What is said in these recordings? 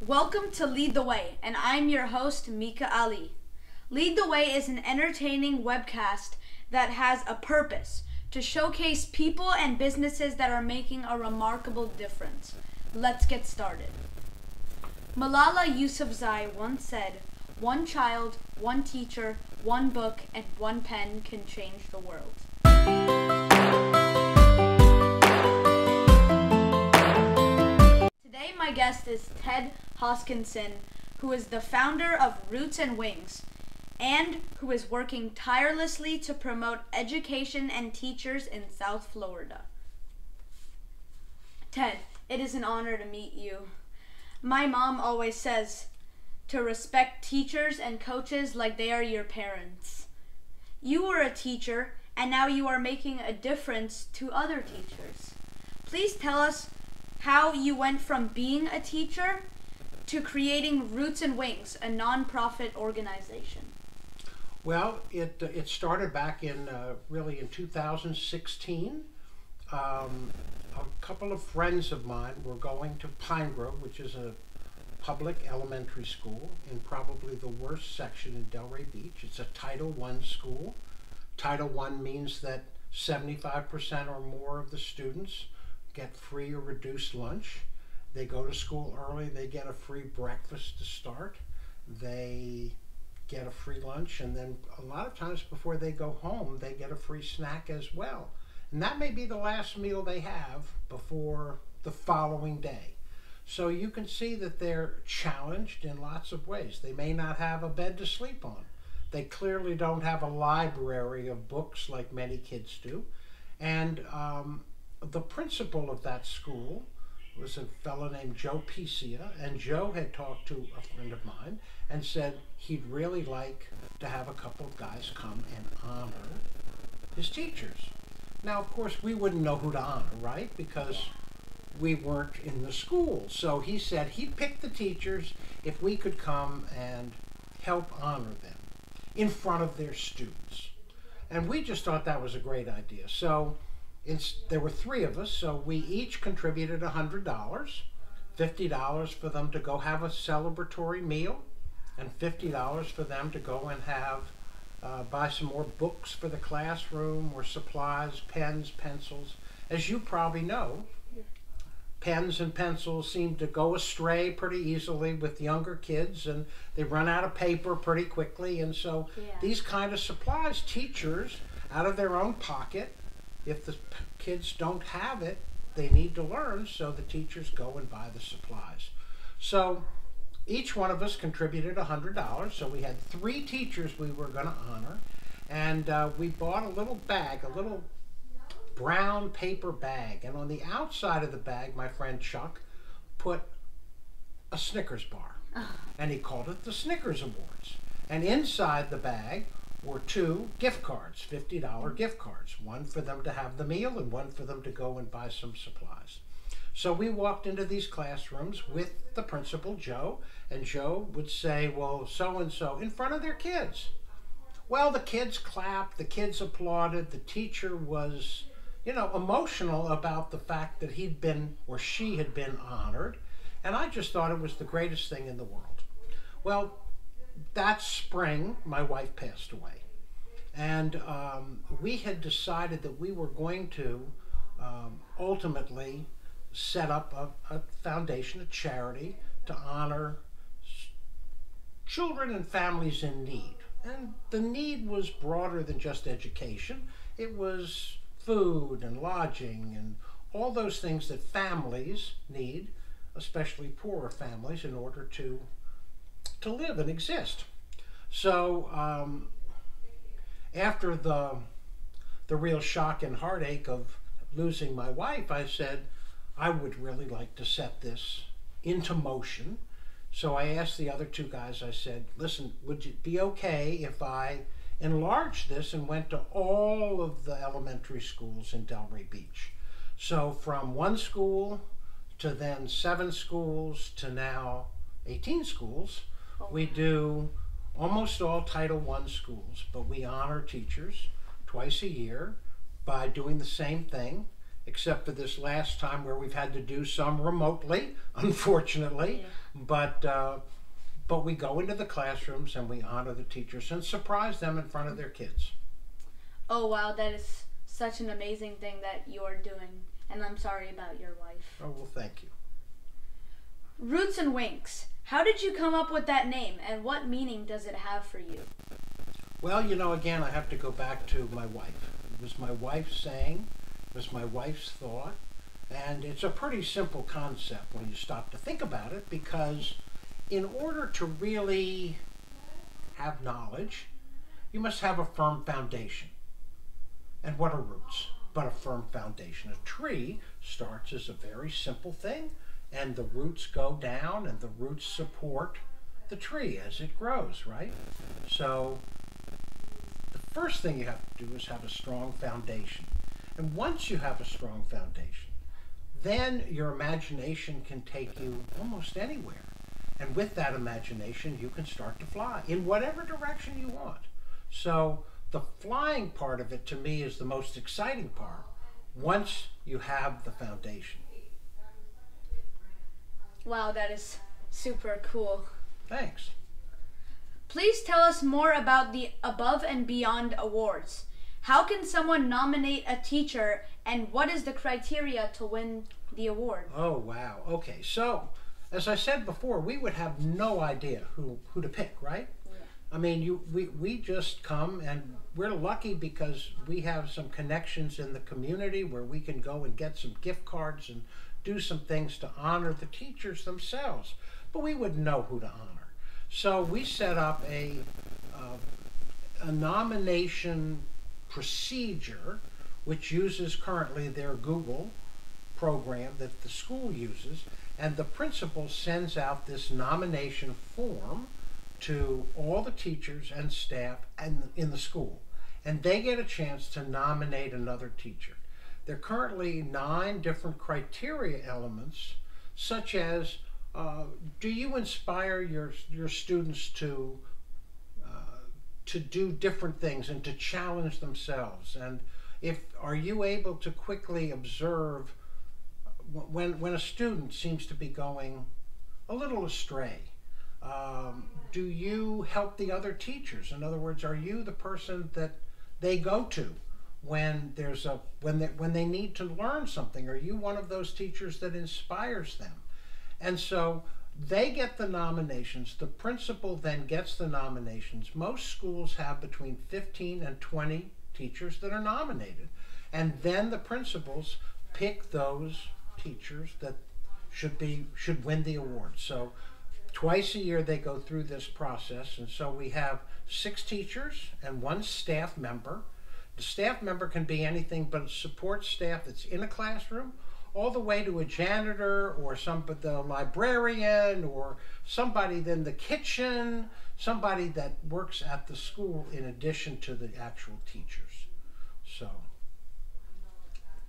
Welcome to Lead the Way, and I'm your host, MIKAEEL. Lead the Way is an entertaining webcast that has a purpose to showcase people and businesses that are making a remarkable difference. Let's get started. Malala Yousafzai once said, "One child, one teacher, one book, and one pen can change the world." Today my guest is Ted Hoskinson, who is the founder of Roots and Wings, and who is working tirelessly to promote education and teachers in South Florida. Ted, it is an honor to meet you. My mom always says to respect teachers and coaches like they are your parents. You were a teacher, and now you are making a difference to other teachers. Please tell us how you went from being a teacher to creating Roots and Wings, a non-profit organization. Well, it started back in really in 2016. A couple of friends of mine were going to Pine Grove, which is a public elementary school in probably the worst section in Delray Beach. It's a Title I school. Title I means that 75% or more of the students get free or reduced lunch. They go to school early, they get a free breakfast to start, they get a free lunch, and then a lot of times before they go home, they get a free snack as well. And that may be the last meal they have before the following day. So you can see that they're challenged in lots of ways. They may not have a bed to sleep on. They clearly don't have a library of books like many kids do. And the principal of that school was a fellow named Joe Picia, and Joe had talked to a friend of mine and said he'd really like to have a couple of guys come and honor his teachers. Now, of course, we wouldn't know who to honor, right? Because we weren't in the school. So he said he'd pick the teachers if we could come and help honor them in front of their students. And we just thought that was a great idea. So there were three of us, so we each contributed $100, $50 for them to go have a celebratory meal, and $50 for them to go and have buy some more books for the classroom or supplies, pens, pencils. As you probably know, pens and pencils seem to go astray pretty easily with younger kids, and they run out of paper pretty quickly. And so these kind of supplies, teachers, out of their own pocket, if the kids don't have it, they need to learn, so the teachers go and buy the supplies. So each one of us contributed $100, so we had three teachers we were going to honor, and we bought a little bag, a little brown paper bag, and on the outside of the bag, my friend Chuck put a Snickers bar, and he called it the Snickers Awards. And inside the bag were two gift cards, $50 gift cards, one for them to have the meal and one for them to go and buy some supplies. So we walked into these classrooms with the principal, Joe, and Joe would say, well, so-and-so, in front of their kids. Well, the kids clapped, the kids applauded, the teacher was, emotional about the fact that he'd been, or she had been honored, and I just thought it was the greatest thing in the world. Well, that spring, my wife passed away, and we had decided that we were going to ultimately set up a foundation, a charity, to honor children and families in need. And the need was broader than just education. It was food and lodging and all those things that families need, especially poorer families, in order to live and exist. So after the real shock and heartache of losing my wife, I said I would really like to set this into motion. So I asked the other two guys, I said, listen, would it be okay if I enlarged this and went to all of the elementary schools in Delray Beach? So from one school to then 7 schools to now 18 schools, we do almost all Title I schools, but we honor teachers twice a year by doing the same thing, except for this last time where we've had to do some remotely, unfortunately. Yeah. But we go into the classrooms and we honor the teachers and surprise them in front of their kids. Oh wow, that is such an amazing thing that you're doing. And I'm sorry about your wife. Oh, well, thank you. Roots and Winks. How did you come up with that name, and what meaning does it have for you? Well, you know, again, I have to go back to my wife. It was my wife's saying, it was my wife's thought, and it's a pretty simple concept when you stop to think about it, because in order to really have knowledge, you must have a firm foundation. And what are roots but a firm foundation? A tree starts as a very simple thing, and the roots go down, and the roots support the tree as it grows, right? So the first thing you have to do is have a strong foundation. And once you have a strong foundation, then your imagination can take you almost anywhere. And with that imagination, you can start to fly in whatever direction you want. So the flying part of it, to me, is the most exciting part once you have the foundation. Wow, that is super cool. Thanks. Please tell us more about the Above and Beyond Awards. How can someone nominate a teacher, and what is the criteria to win the award? Oh, wow. Okay, so as I said before, we would have no idea who to pick, right? Yeah. I mean, we just come, and we're lucky because we have some connections in the community where we can go and get some gift cards and do some things to honor the teachers themselves. But we wouldn't know who to honor. So we set up a nomination procedure, which uses currently their Google program that the school uses, and the principal sends out this nomination form to all the teachers and staff in the school, and they get a chance to nominate another teacher. There are currently 9 different criteria elements, such as do you inspire your students to do different things and to challenge themselves, and are you able to quickly observe when a student seems to be going a little astray? Do you help the other teachers? In other words, are you the person that they go to when they need to learn something? Are you one of those teachers that inspires them? And so they get the nominations. The principal then gets the nominations. Most schools have between 15 and 20 teachers that are nominated, and then the principals pick those teachers that should win the award. So twice a year they go through this process, and so we have 6 teachers and 1 staff member. The staff member can be anything but a support staff that's in a classroom, all the way to a janitor or the librarian or somebody in the kitchen, somebody that works at the school in addition to the actual teachers. So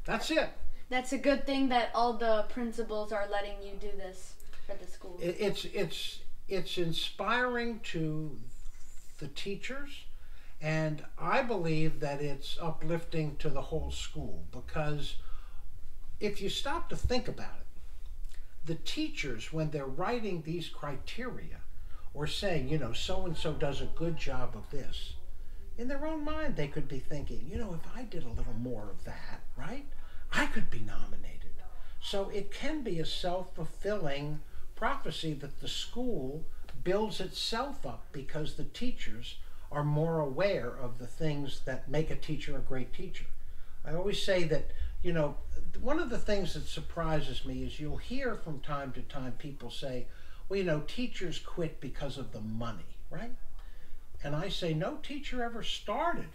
that's it. That's a good thing that all the principals are letting you do this for the school. It's inspiring to the teachers, and I believe that it's uplifting to the whole school, because if you stop to think about it, the teachers, when they're writing these criteria or saying, you know, so-and-so does a good job of this, in their own mind they could be thinking, you know, if I did a little more of that, right, I could be nominated. So it can be a self-fulfilling prophecy that the school builds itself up because the teachers are more aware of the things that make a teacher a great teacher. I always say that, you know, one of the things that surprises me is you'll hear from time to time people say, well, you know, teachers quit because of the money, right? And I say, no teacher ever started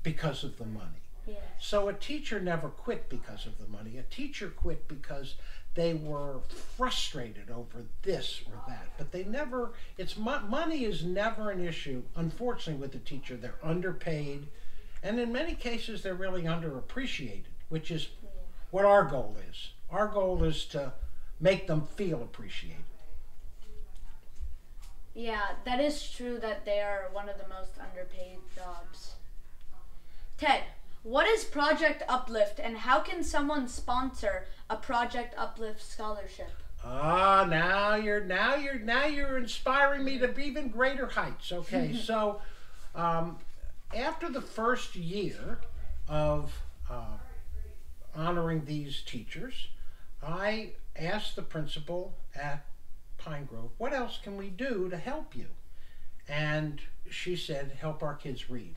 because of the money. Yes. So a teacher never quit because of the money. A teacher quit because they were frustrated over this or that. But they never, money is never an issue, unfortunately, with the teacher. They're underpaid, and in many cases they're really underappreciated, which is what our goal is. Our goal is to make them feel appreciated. Yeah, that is true that they are one of the most underpaid jobs. Ted, What is Project Uplift, and how can someone sponsor a Project Uplift scholarship? Ah, now you're inspiring me to even greater heights. Okay, so after the first year of honoring these teachers, I asked the principal at Pine Grove, what else can we do to help you? And she said, help our kids read.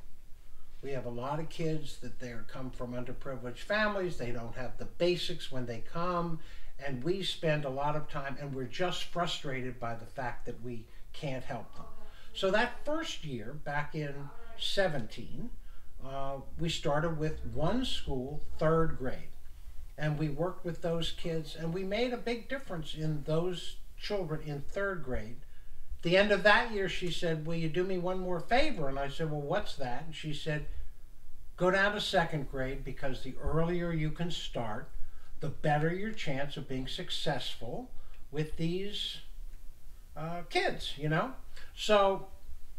We have a lot of kids that they come from underprivileged families. They don't have the basics when they come, and we spend a lot of time, and we're just frustrated by the fact that we can't help them. So that first year, back in 17, we started with one school, 3rd grade. And we worked with those kids, and we made a big difference in those children in 3rd grade. At the end of that year, she said, will you do me one more favor? And I said, well, what's that? And she said, go down to 2nd grade, because the earlier you can start, the better your chance of being successful with these kids, you know? So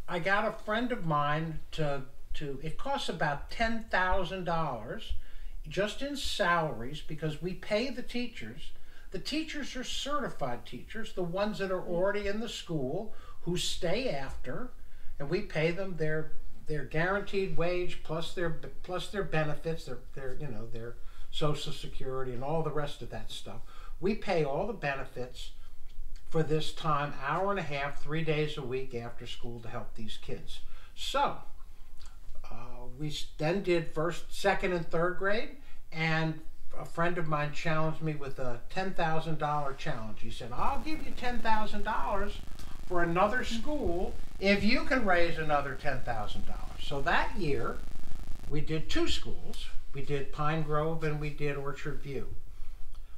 I got a friend of mine it costs about $10,000 just in salaries, because we pay the teachers. The teachers are certified teachers, the ones that are already in the school who stay after, and we pay them their guaranteed wage plus their benefits, their Social Security and all the rest of that stuff. We pay all the benefits for this time, hour and a half, 3 days a week after school to help these kids. So we then did 1st, 2nd, and 3rd grade, and a friend of mine challenged me with a $10,000 challenge. He said, I'll give you $10,000 for another school if you can raise another $10,000. So that year, we did 2 schools. We did Pine Grove and we did Orchard View.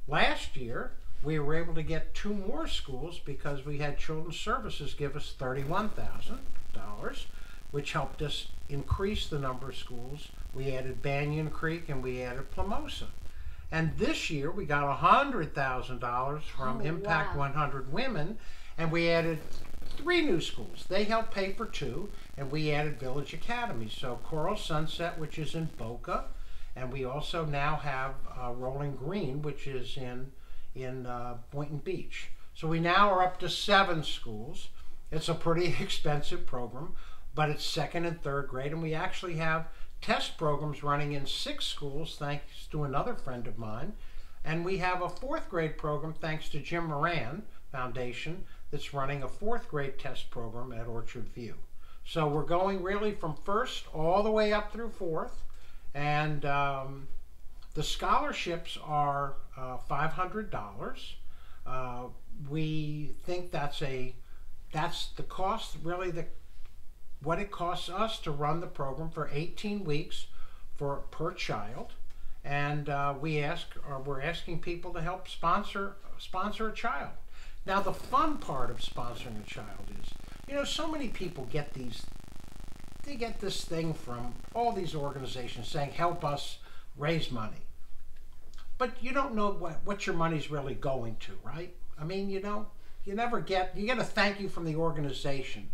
Last year, we were able to get 2 more schools because we had Children's Services give us $31,000, which helped us increase the number of schools. We added Banyan Creek and we added Plamosa. And this year we got $100,000 from Impact 100 Women, and we added 3 new schools. They helped pay for 2, and we added Village Academy. So Coral Sunset, which is in Boca, and we also now have Rolling Green, which is in Boynton Beach. So we now are up to 7 schools. It's a pretty expensive program, but it's 2nd and 3rd grade, and we actually have test programs running in 6 schools thanks to another friend of mine, and we have a 4th grade program thanks to Jim Moran Foundation that's running a 4th grade test program at Orchard View. So we're going really from 1st all the way up through 4th, and the scholarships are $500. We think that's the cost, really, what it costs us to run the program for 18 weeks per child, and we're asking people to help sponsor a child. Now, the fun part of sponsoring a child is, so many people get this thing from all these organizations saying, help us raise money. But you don't know what your money's really going to, right? I mean, you get a thank you from the organization,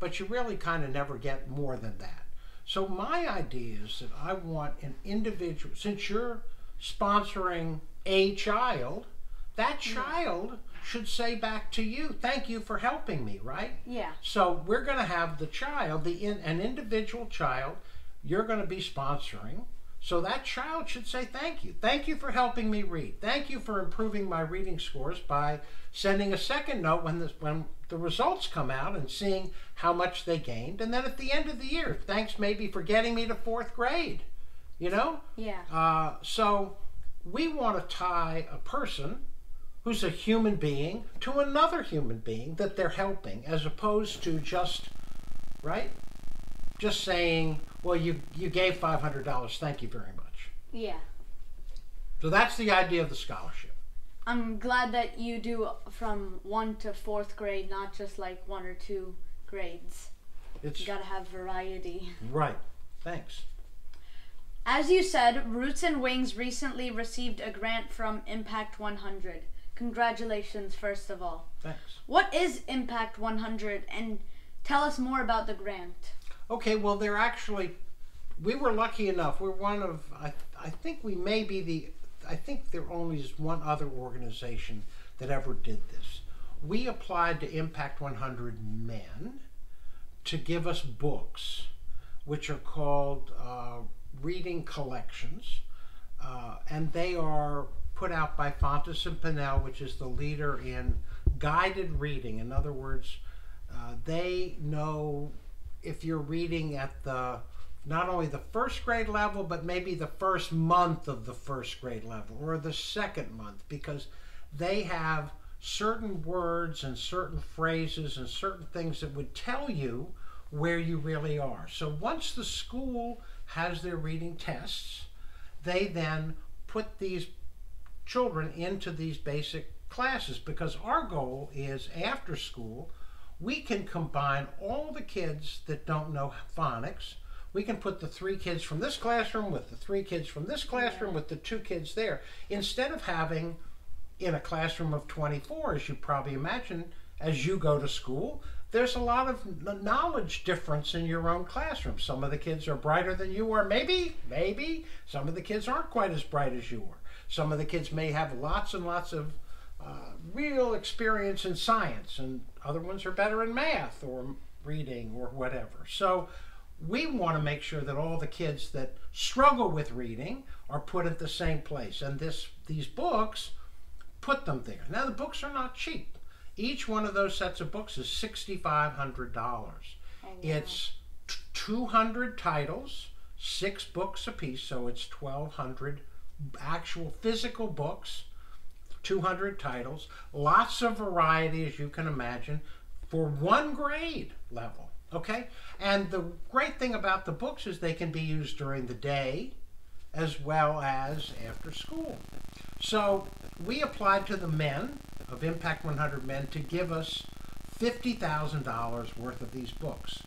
but you really kind of never get more than that. So my idea is that I want an individual, since you're sponsoring a child, that child should say back to you, thank you for helping me, right? Yeah. So we're going to have the child, an individual child, you're going to be sponsoring. So that child should say thank you. Thank you for helping me read. Thank you for improving my reading scores by sending a second note when the results come out and seeing how much they gained. And then at the end of the year, thanks maybe for getting me to 4th grade, Yeah. So we want to tie a person who's a human being to another human being that they're helping, as opposed to just saying, well, you gave $500, thank you very much. Yeah. So that's the idea of the scholarship. I'm glad that you do from 1 to 4th grade, not just like 1 or 2 grades. You gotta have variety. Right. Thanks. As you said, Roots and Wings recently received a grant from Impact 100. Congratulations, first of all. Thanks. What is Impact 100, and tell us more about the grant? Okay, well, they're actually we were lucky enough. We're one of, I think we may be I think there only is one other organization that ever did this. We applied to Impact 100 Men to give us books, which are called reading collections, and they are put out by Fontes and Pinnell, which is the leader in guided reading. In other words, they know if you're reading at not only the first grade level, but maybe the first month of the first grade level or the second month, because they have certain words and certain phrases and certain things that would tell you where you really are. So once the school has their reading tests, they then put these children into these basic classes, because our goal is after school we can combine all the kids that don't know phonics. We can put the 3 kids from this classroom with the 3 kids from this classroom with the 2 kids there, instead of having in a classroom of 24, as you probably imagine, as you go to school, there's a lot of knowledge difference in your own classroom. Some of the kids are brighter than you are, maybe. Some of the kids aren't quite as bright as you are. Some of the kids may have lots and lots of real experience in science, and other ones are better in math or reading or whatever. So we want to make sure that all the kids that struggle with reading are put at the same place, and these books put them there. Now, the books are not cheap. Each one of those sets of books is $6,500. Oh, wow. It's 200 titles, 6 books apiece, so it's 1,200 actual physical books, 200 titles, lots of variety, as you can imagine, for 1 grade level. Okay? And the great thing about the books is they can be used during the day as well as after school. So we applied to the men of Impact 100 Men to give us $50,000 worth of these books,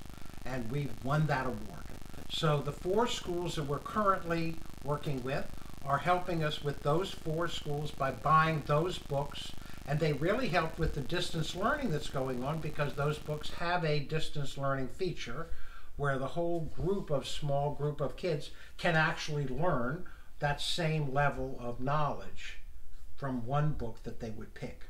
and we won that award. So the 4 schools that we're currently working with are helping us with those 4 schools by buying those books, and they really help with the distance learning that's going on, because those books have a distance learning feature where the whole small group of kids can actually learn that same level of knowledge from one book that they would pick.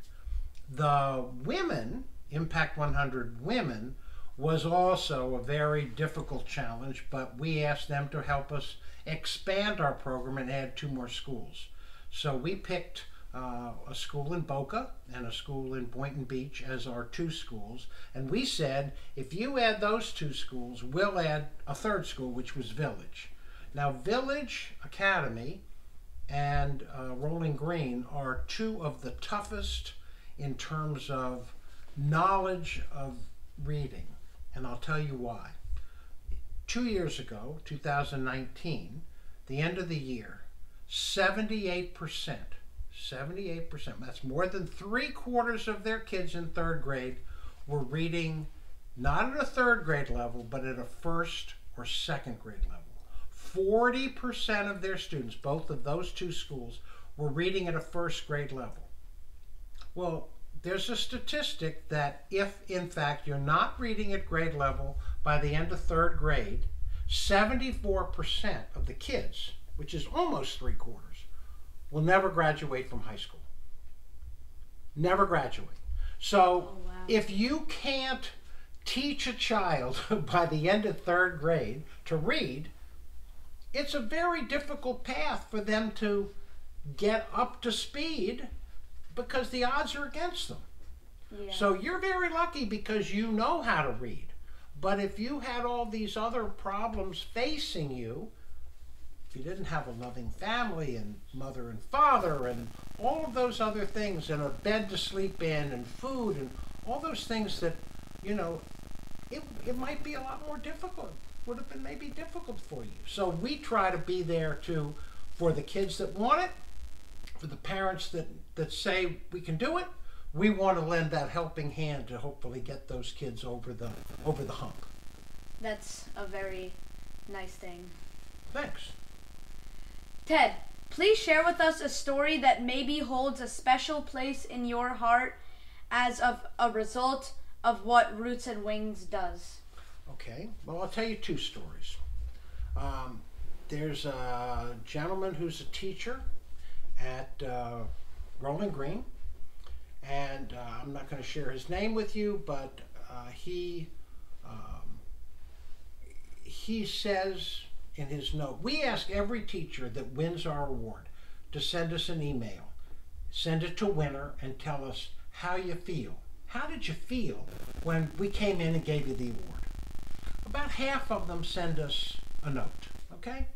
The women, Impact 100 Women, was also a very difficult challenge, but we asked them to help us expand our program and add 2 more schools. So we picked a school in Boca and a school in Boynton Beach as our 2 schools, and we said, if you add those 2 schools, we'll add a 3rd school, which was Village. Now, Village Academy and Rolling Green are 2 of the toughest in terms of knowledge of reading, and I'll tell you why. 2 years ago, 2019, the end of the year, 78%, that's more than 3/4 of their kids in 3rd grade were reading not at a 3rd grade level, but at a 1st or 2nd grade level. 40% of their students, both of those 2 schools, were reading at a 1st grade level. Well, there's a statistic that if, in fact, you're not reading at grade level by the end of 3rd grade, 74% of the kids, which is almost 3/4, will never graduate from high school. Never graduate. So if you can't teach a child by the end of 3rd grade to read, it's a very difficult path for them to get up to speed, because the odds are against them. Yeah. So you're very lucky because you know how to read. But if you had all these other problems facing you, if you didn't have a loving family and mother and father and all of those other things, and a bed to sleep in and food and all those things that, you know, it might be a lot more difficult. Would have been maybe difficult for you. So we try to be there for the kids that want it, for the parents that say we can do it. We want to lend that helping hand to hopefully get those kids over the hump. That's a very nice thing. Thanks. Ted, please share with us a story that maybe holds a special place in your heart as of a result of what Roots and Wings does. Okay, well, I'll tell you 2 stories. There's a gentleman who's a teacher at Rolling Green, and I'm not going to share his name with you, but he says in his note, we ask every teacher that wins our award to send us an email. Send it to winner and tell us how you feel. How did you feel when we came in and gave you the award? About half of them send us a note, okay?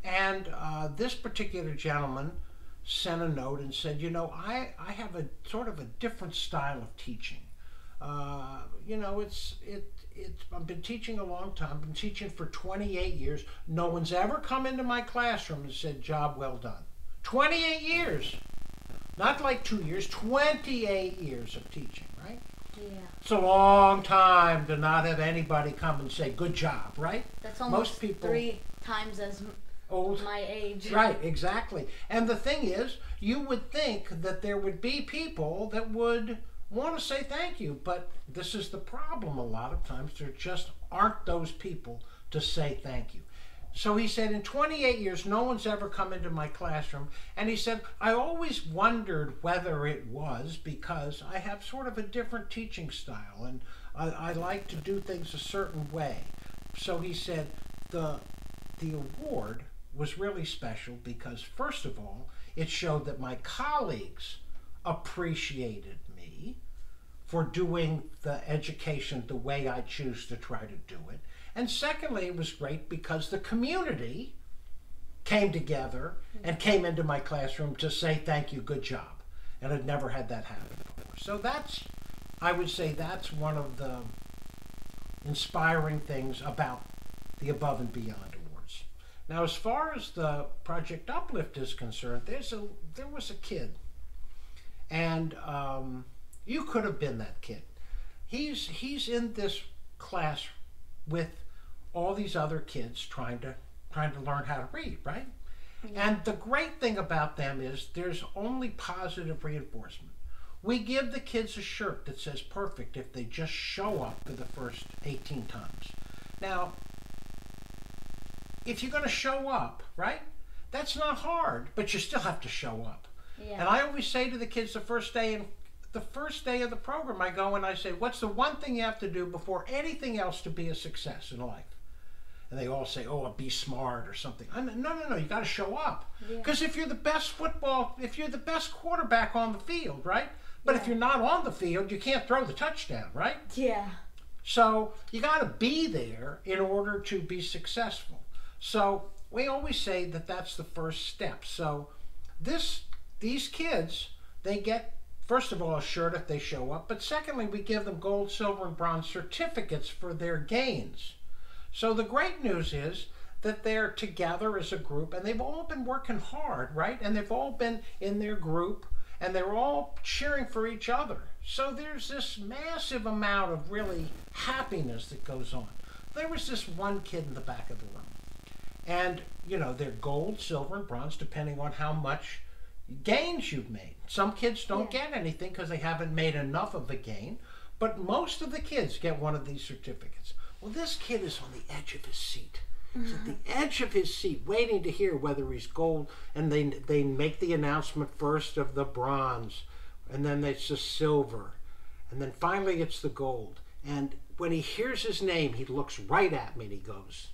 And this particular gentleman sent a note and said, you know, I have a sort of a different style of teaching. You know, I've been teaching a long time. I've been teaching for 28 years. No one's ever come into my classroom and said, job well done. 28 years. Not like 2 years, 28 years of teaching, right? Yeah. It's a long time to not have anybody come and say, good job, right? That's almost Most people 3 times as old. My age. Right, exactly. And the thing is, you would think that there would be people that would want to say thank you, but this is the problem a lot of times. There just aren't those people to say thank you. So he said, in 28 years, no one's ever come into my classroom. And he said, I always wondered whether it was because I have sort of a different teaching style, and I like to do things a certain way. So he said, the award was really special because, first of all, it showed that my colleagues appreciated me for doing the education the way I choose to try to do it. And secondly, it was great because the community came together and came into my classroom to say thank you, good job. And I'd never had that happen before. So that's, I would say that's one of the inspiring things about the Above and Beyond Awards. Now, as far as the Project Uplift is concerned, there was a kid, and you could have been that kid. He's in this class with all these other kids trying to learn how to read, right? Yeah. And the great thing about them is there's only positive reinforcement. We give the kids a shirt that says perfect if they just show up for the first 18 times. Now, if you're going to show up, right, that's not hard, but you still have to show up. Yeah. And I always say to the kids the first day of the program, I go and I say, what's the one thing you have to do before anything else to be a success in life? And they all say, oh, be smart or something. No, you got to show up. Because if you're the best quarterback on the field, right? But if you're not on the field, you can't throw the touchdown, right? Yeah. So you got to be there in order to be successful. So we always say that that's the first step. So these kids, they get, first of all, a shirt if they show up, but secondly, we give them gold, silver, and bronze certificates for their gains. So the great news is that they're together as a group, and they've all been working hard, right? And they've all been in their group, and they're all cheering for each other. So there's this massive amount of really happiness that goes on. There was this one kid in the back of the room, and, you know, they're gold, silver, and bronze, depending on how much gains you've made. Some kids don't get anything because they haven't made enough of a gain, but most of the kids get one of these certificates. Well, this kid is on the edge of his seat. He's at the edge of his seat waiting to hear whether he's gold, and they make the announcement first of the bronze, and then it's the silver, and then finally it's the gold. And when he hears his name, he looks right at me and he goes.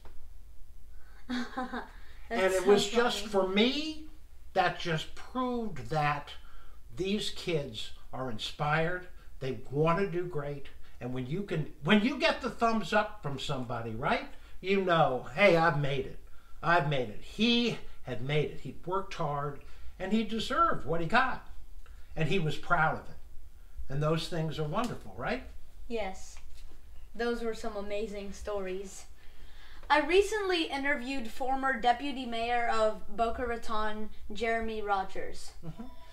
And it was just, for me, that just proved that these kids are inspired, they want to do great, and when you get the thumbs up from somebody, right, you know, hey, I've made it. I've made it. He had made it. He worked hard, and he deserved what he got, and he was proud of it. And those things are wonderful, right? Yes. Those were some amazing stories. I recently interviewed former Deputy Mayor of Boca Raton, Jeremy Rogers,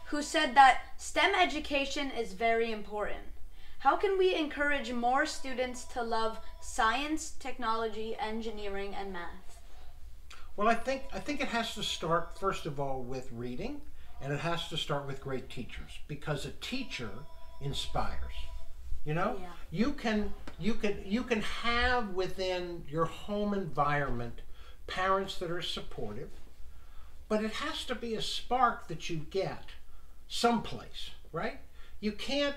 who said that STEM education is very important. How can we encourage more students to love science, technology, engineering, and math? Well, I think it has to start, first of all, with reading, and it has to start with great teachers, because a teacher inspires. You know, you can have within your home environment parents that are supportive, but it has to be a spark that you get someplace, right? You can't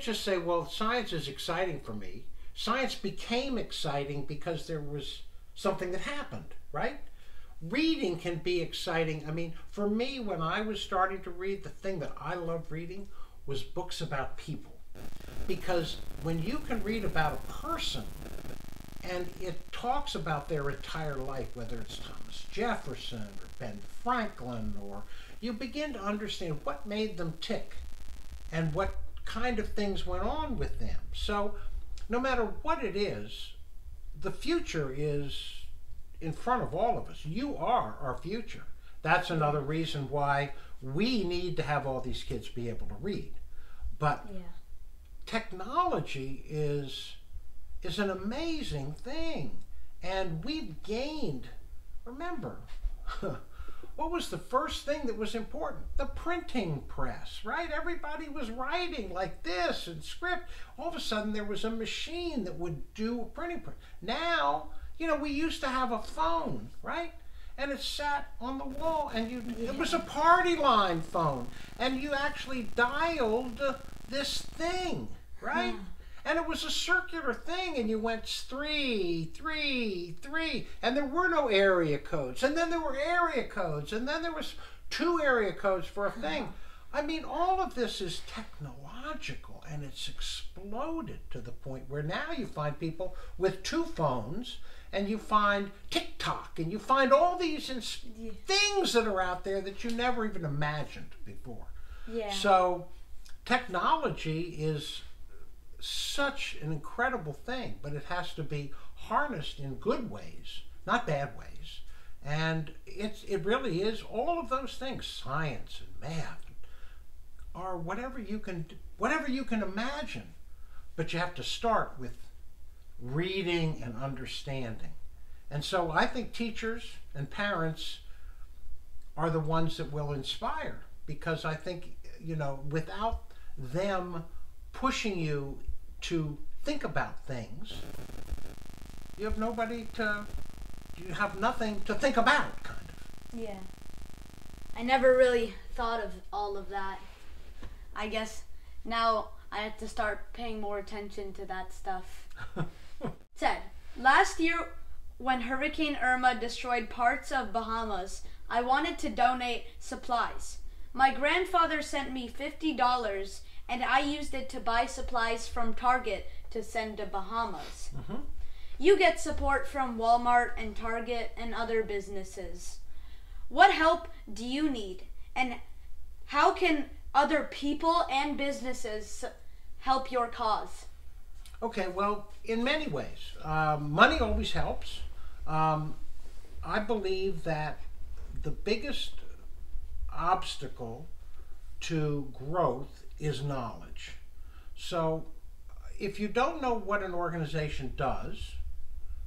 just say, well, science is exciting for me. Science became exciting because there was something that happened, right? Reading can be exciting. I mean, for me, when I was starting to read, the thing that I loved reading was books about people. Because when you can read about a person and it talks about their entire life, whether it's Thomas Jefferson or Ben Franklin, or you begin to understand what made them tick and what kind of things went on with them. So no matter what it is, the future is in front of all of us. You are our future. That's another reason why we need to have all these kids be able to read. But technology is an amazing thing. And we've gained, remember, what was the first thing that was important? The printing press, right? Everybody was writing like this and script. All of a sudden there was a machine that would do a printing press. Now, we used to have a phone, right? And it sat on the wall, and it was a party line phone. And you actually dialed this thing, right? And it was a circular thing, and you went 3, 3, 3, and there were no area codes. And then there were area codes, and then there was 2 area codes for a thing. I mean, all of this is technological, and it's exploded to the point where now you find people with 2 phones, and you find TikTok, and you find all these things that are out there that you never even imagined before. Yeah. So technology is such an incredible thing, but it has to be harnessed in good ways, not bad ways. And it really is all of those things, science and math, are whatever you can imagine. But you have to start with reading and understanding. And so I think teachers and parents are the ones that will inspire, because I think, without them pushing you to think about things, you have nothing to think about, kind of. Yeah. I never really thought of all of that. I guess now I have to start paying more attention to that stuff. Ted, last year when Hurricane Irma destroyed parts of Bahamas, I wanted to donate supplies. My grandfather sent me $50 and I used it to buy supplies from Target to send to Bahamas. You get support from Walmart and Target and other businesses. What help do you need, and how can other people and businesses help your cause? Okay, well, in many ways. Money always helps. I believe that the biggest obstacle to growth is knowledge. So if you don't know what an organization does,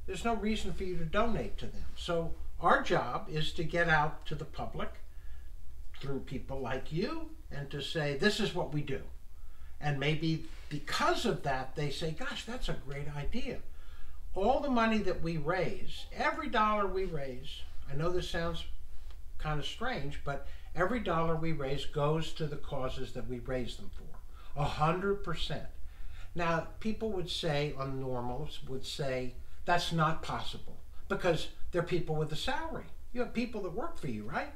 there's no reason for you to donate to them. So our job is to get out to the public through people like you and to say, this is what we do. And maybe because of that, they say, gosh, that's a great idea. All the money that we raise, every dollar we raise, I know this sounds kind of strange, but every dollar we raise goes to the causes that we raise them for, 100%. Now, people would say, on normals, would say, that's not possible, because they're people with a salary. You have people that work for you, right?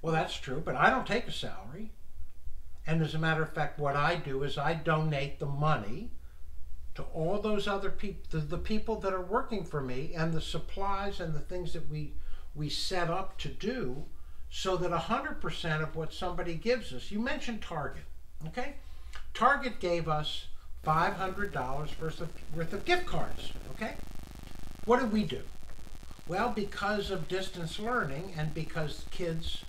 Well, that's true, but I don't take a salary. And as a matter of fact, what I do is I donate the money to all those other people, the people that are working for me, and the supplies and the things that we set up to do, so that 100% of what somebody gives us. You mentioned Target, okay? Target gave us $500 worth of gift cards, okay? What did we do? Well, because of distance learning and because kids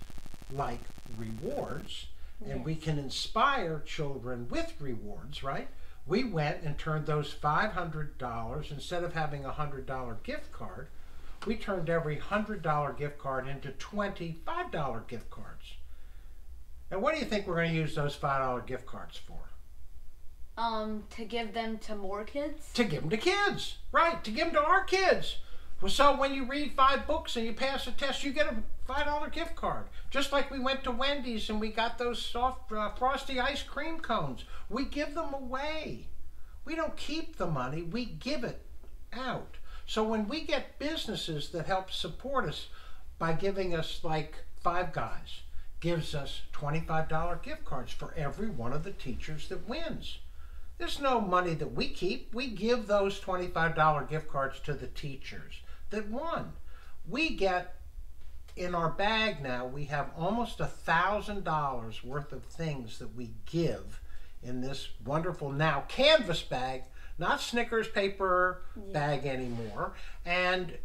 like rewards, and we can inspire children with rewards, right? We went and turned those $500, instead of having a $100 gift card, we turned every $100 gift card into $25 gift cards. And what do you think we're going to use those $5 gift cards for? To give them to more kids? To give them to kids, right? To give them to our kids. Well, so when you read 5 books and you pass a test, you get a $5 gift card. Just like we went to Wendy's and we got those soft frosty ice cream cones. We give them away. We don't keep the money, we give it out. So when we get businesses that help support us by giving us, like Five Guys gives us $25 gift cards for every one of the teachers that wins. There's no money that we keep. We give those $25 gift cards to the teachers that won. We get in our bag now, we have almost $1,000 worth of things that we give in this wonderful now canvas bag, not Snickers paper bag anymore. And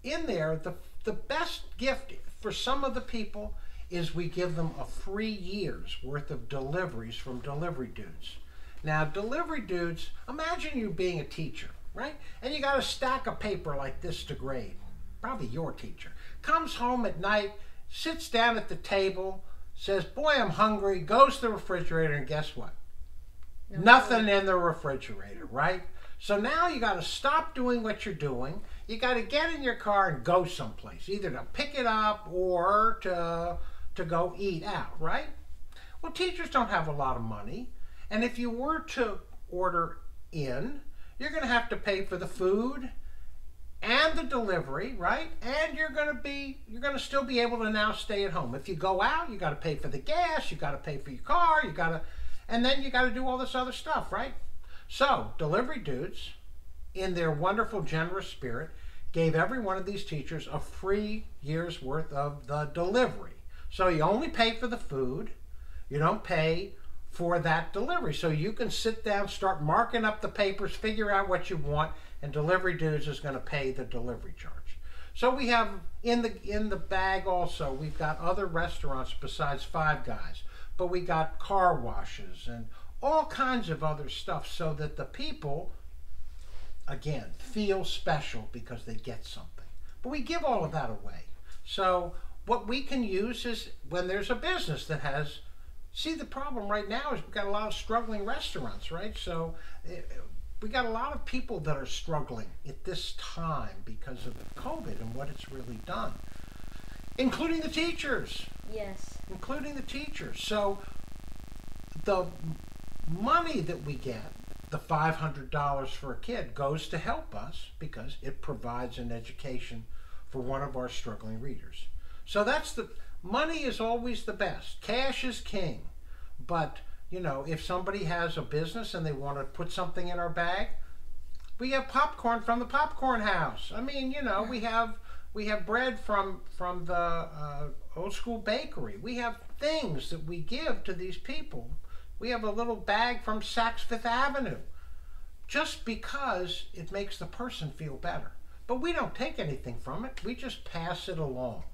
in there, the best gift for some of the people is we give them a free year's worth of deliveries from Delivery Dudes. Now, Delivery Dudes, imagine you being a teacher, right? And you got a stack of paper like this to grade. Probably your teacher. Comes home at night, sits down at the table, says, boy, I'm hungry, goes to the refrigerator, and guess what? Nothing in the refrigerator, right? So now you got to stop doing what you're doing. You got to get in your car and go someplace, either to pick it up or to go eat out, right? Well, teachers don't have a lot of money. And if you were to order in, you're going to have to pay for the food and the delivery, right? And you're going to still be able to now stay at home. If you go out, you got to pay for the gas, you got to pay for your car, and then you got to do all this other stuff, right? So, Delivery Dudes, in their wonderful, generous spirit, gave every one of these teachers a free year's worth of the delivery. So you only pay for the food, you don't pay for that delivery. So you can sit down, start marking up the papers, figure out what you want, and Delivery Dudes is going to pay the delivery charge. So we have in the bag also, we've got other restaurants besides Five Guys, but we got car washes and all kinds of other stuff so that the people, again, feel special because they get something. But we give all of that away. So what we can use is when there's a business that has, see, the problem right now is we've got a lot of struggling restaurants, right? So we got a lot of people that are struggling at this time because of COVID and what it's really done, including the teachers. Yes. Including the teachers. So the money that we get, the $500 for a kid, goes to help us because it provides an education for one of our struggling readers. So that's the money is always the best. Cash is king. But, you know, if somebody has a business and they want to put something in our bag, we have popcorn from the popcorn house. I mean, you know, we have bread from the old school bakery. We have things that we give to these people. We have a little bag from Saks Fifth Avenue, just because it makes the person feel better. But we don't take anything from it. We just pass it along.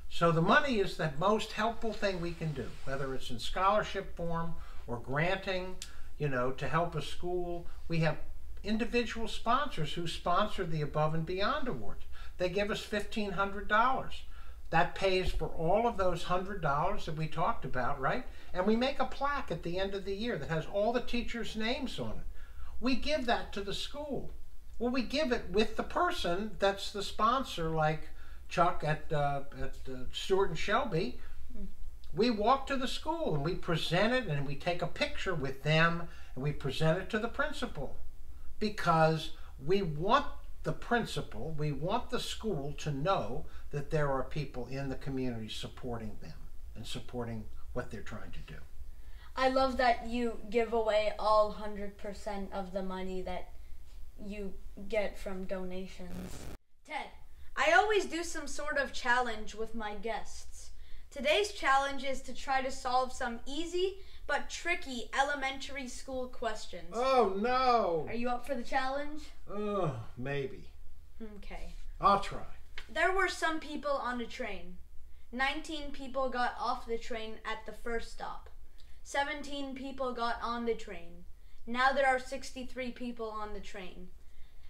So the money is the most helpful thing we can do, whether it's in scholarship form or granting, you know, to help a school. We have individual sponsors who sponsor the Above and Beyond Awards. They give us $1,500. That pays for all of those $100 that we talked about, right? And we make a plaque at the end of the year that has all the teachers' names on it. We give that to the school. Well, we give it with the person that's the sponsor, like Chuck at Stewart and Shelby. We walk to the school and we present it and we take a picture with them and we present it to the principal, because we want the principal, we want the school to know that there are people in the community supporting them and supporting what they're trying to do. I love that you give away all 100% of the money that you get from donations. Ted, I always do some sort of challenge with my guests. Today's challenge is to try to solve some easy but tricky elementary school questions. Oh, no. Are you up for the challenge? Oh, maybe. Okay. I'll try. There were some people on the train. 19 people got off the train at the first stop. 17 people got on the train. Now there are 63 people on the train.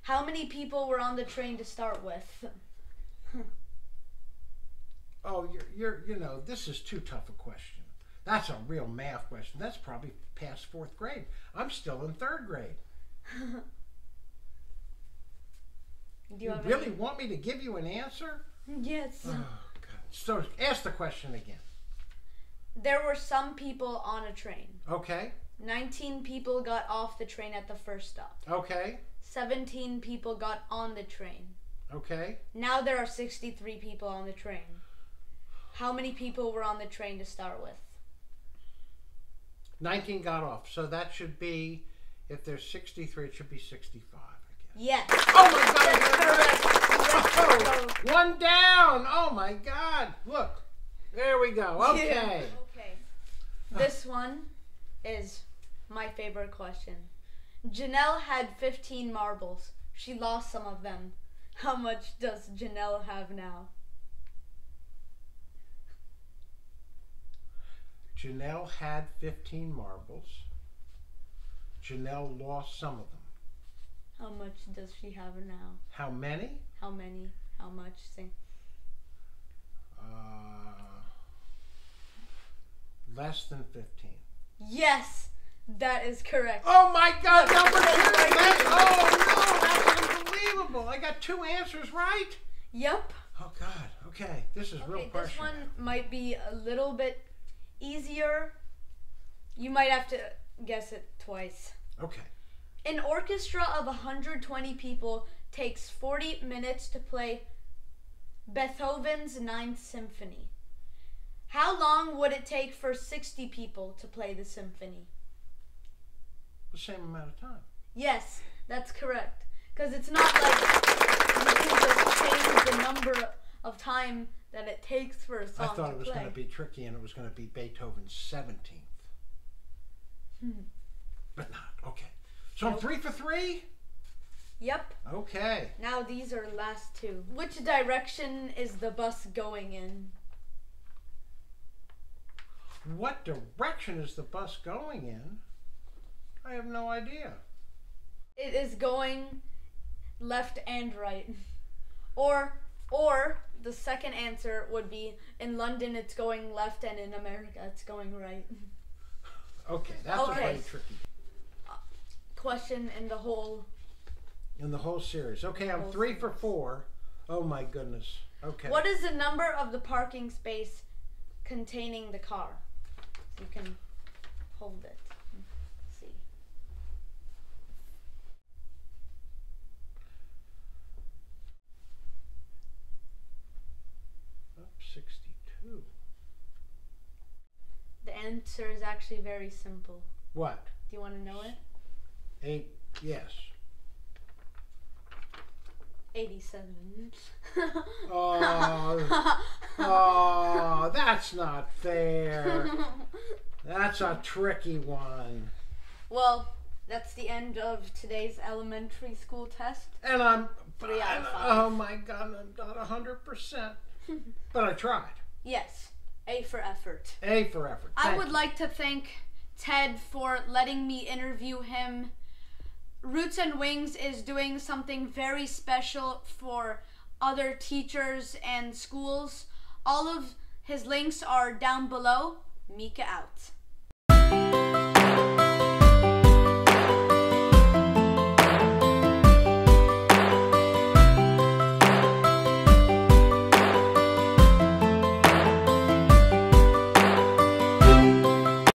How many people were on the train to start with? Oh, you know, this is too tough a question. That's a real math question. That's probably past 4th grade. I'm still in 3rd grade. Do you have really want me to give you an answer? Yes. Oh, God. So ask the question again. There were some people on a train. Okay. 19 people got off the train at the first stop. Okay. 17 people got on the train. Okay. Now there are 63 people on the train. How many people were on the train to start with? 19 got off. So that should be, if there's 63, it should be 65, I guess. Yes. Oh my God! That's correct. Oh, one down! Oh my God! Look, there we go. Okay. Okay. This one is my favorite question. Janelle had 15 marbles. She lost some of them. How much does Janelle have now? Janelle had 15 marbles. Janelle lost some of them. How much does she have now? How many? How many? How much? Say. Less than 15. Yes, that is correct. Oh my God, Look, number 2! that's Oh no, that's unbelievable. I got 2 answers right. Yep. Oh God, okay. This is real pressure. This one might be a little bit easier. You might have to guess it twice. Okay. An orchestra of 120 people takes 40 minutes to play Beethoven's Ninth Symphony. How long would it take for 60 people to play the symphony? The same amount of time. Yes, that's correct. Because it's not like you can just change the number of time that it takes for a song to play. I thought it was going to be tricky and it was going to be Beethoven's 17th. But not. Okay. So I'm 3 for 3? Yep. Okay. Now these are last 2. Which direction is the bus going in? What direction is the bus going in? I have no idea. It is going left and right. Or the second answer would be, in London it's going left and in America it's going right. Okay, that's very tricky. Question in the whole series. Okay, I'm 3 for 4. Oh my goodness. Okay. What is the number of the parking space containing the car? So you can hold it. Let's see. 62. The answer is actually very simple. What? Do you want to know it? 8. Yes. 87. Oh, that's not fair. That's a tricky one. Well, that's the end of today's elementary school test. And I'm 3 out of 5. Oh my God, I'm not 100%. But I tried. Yes. A for effort. A for effort. I would like to thank Ted for letting me interview him. Roots and Wings is doing something very special for other teachers and schools. All of his links are down below. Mika out.